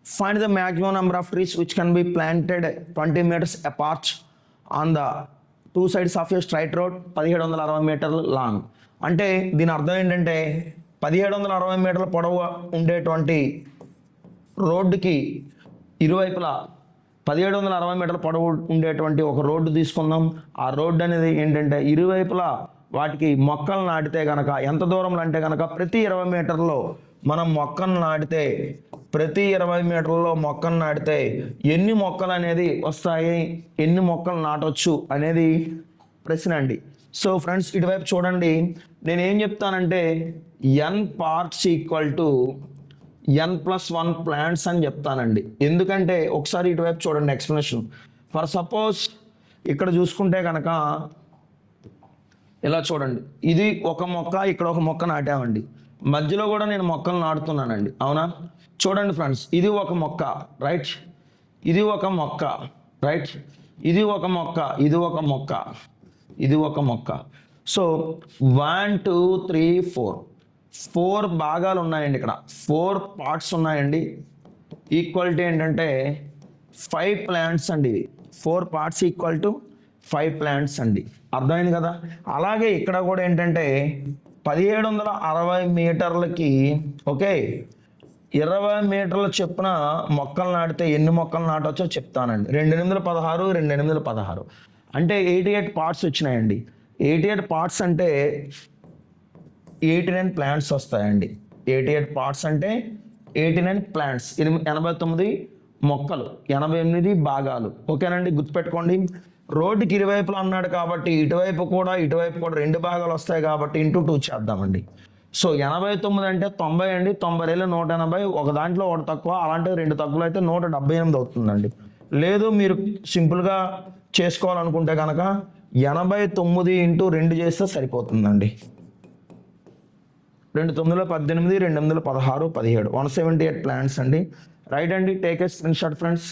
Find the maximum number of trees which can be planted 20 meters apart on the two sides of a straight road 1760 మీటర్లు long. అంటే దీని అర్థం ఏంటంటే 1760 మీటర్ల పొడవు ఉండేటువంటి రోడ్డుకి ఇరువైపులా 1760 మీటర్ల పొడవు ఉండేటువంటి ఒక రోడ్డు తీసుకుందాం. ఆ రోడ్డు అనేది ఏంటంటే ఇరువైపులా వాటికి మొక్కలు నాటితే కనుక ఎంత దూరంలో అంటే కనుక ప్రతి 20 మీటర్లో మనం మొక్కను నాటితే ప్రతి 20 మీటర్లలో మొక్కను నాటితే ఎన్ని మొక్కలు అనేది వస్తాయి, ఎన్ని మొక్కలు నాటొచ్చు అనేది ప్రశ్న అండి. సో ఫ్రెండ్స్ ఇటువైపు చూడండి, నేనేం చెప్తానంటే n parts equal to n+1 plants అని చెప్తానండి. ఎందుకంటే ఒకసారి ఇటువైపు చూడండి ఎక్స్ప్లెనేషన్. ఫర్ సపోజ్ ఇక్కడ చూసుకుంటే కనుక ఇలా చూడండి, ఇది ఒక మొక్క, ఇక్కడ ఒక మొక్క నాటామండి, మధ్యలో కూడా నేను మొక్కలు నాటుతున్నానండి, అవునా? చూడండి ఫ్రెండ్స్, ఇది ఒక మొక్క రైట్, ఇది ఒక మొక్క రైట్, ఇది ఒక మొక్క, ఇది ఒక మొక్క, ఇది ఒక మొక్క. సో 1 2 3 4 భాగాలు ఉన్నాయండి, ఇక్కడ 4 పార్ట్స్ ఉన్నాయండి. ఈక్వాలిటీ ఏంటంటే 5 ప్లాంట్స్ అండి. 4 పార్ట్స్ ఈక్వల్ టు 5 ప్లాంట్స్ అండి. అర్థమైంది కదా? అలాగే ఇక్కడ కూడా ఏంటంటే 1760 మీటర్లకి ఓకే 20 మీటర్ల చొప్పున మొక్కలు నాటితే ఎన్ని మొక్కలు నాటవచ్చో చెప్తానండి. 2 8 16 అంటే 88 పార్ట్స్ వచ్చినాయండి. 88 పార్ట్స్ అంటే 89 ప్లాంట్స్ వస్తాయండి. 88 పార్ట్స్ అంటే 89 ప్లాంట్స్, 89 మొక్కలు, 88 భాగాలు. ఓకేనండి, గుర్తుపెట్టుకోండి. రోడ్డుకి ఇరువైపులు అన్నాడు కాబట్టి ఇటువైపు కూడా 2 భాగాలు వస్తాయి కాబట్టి ఇంటూ 2 చేద్దామండి. సో 89 అంటే 90 అండి, 90 180, ఒక దాంట్లో ఒకటి తక్కువ, అలాంటివి 2 తక్కువలు అయితే 178 అవుతుందండి. లేదు మీరు సింపుల్గా చేసుకోవాలనుకుంటే కనుక 89 ఇంటూ 2 చేస్తే సరిపోతుందండి. 2 9 18, 2 8 16 17, 178 ప్లాంట్స్ అండి. రైట్ అండి, take a screen shot friends.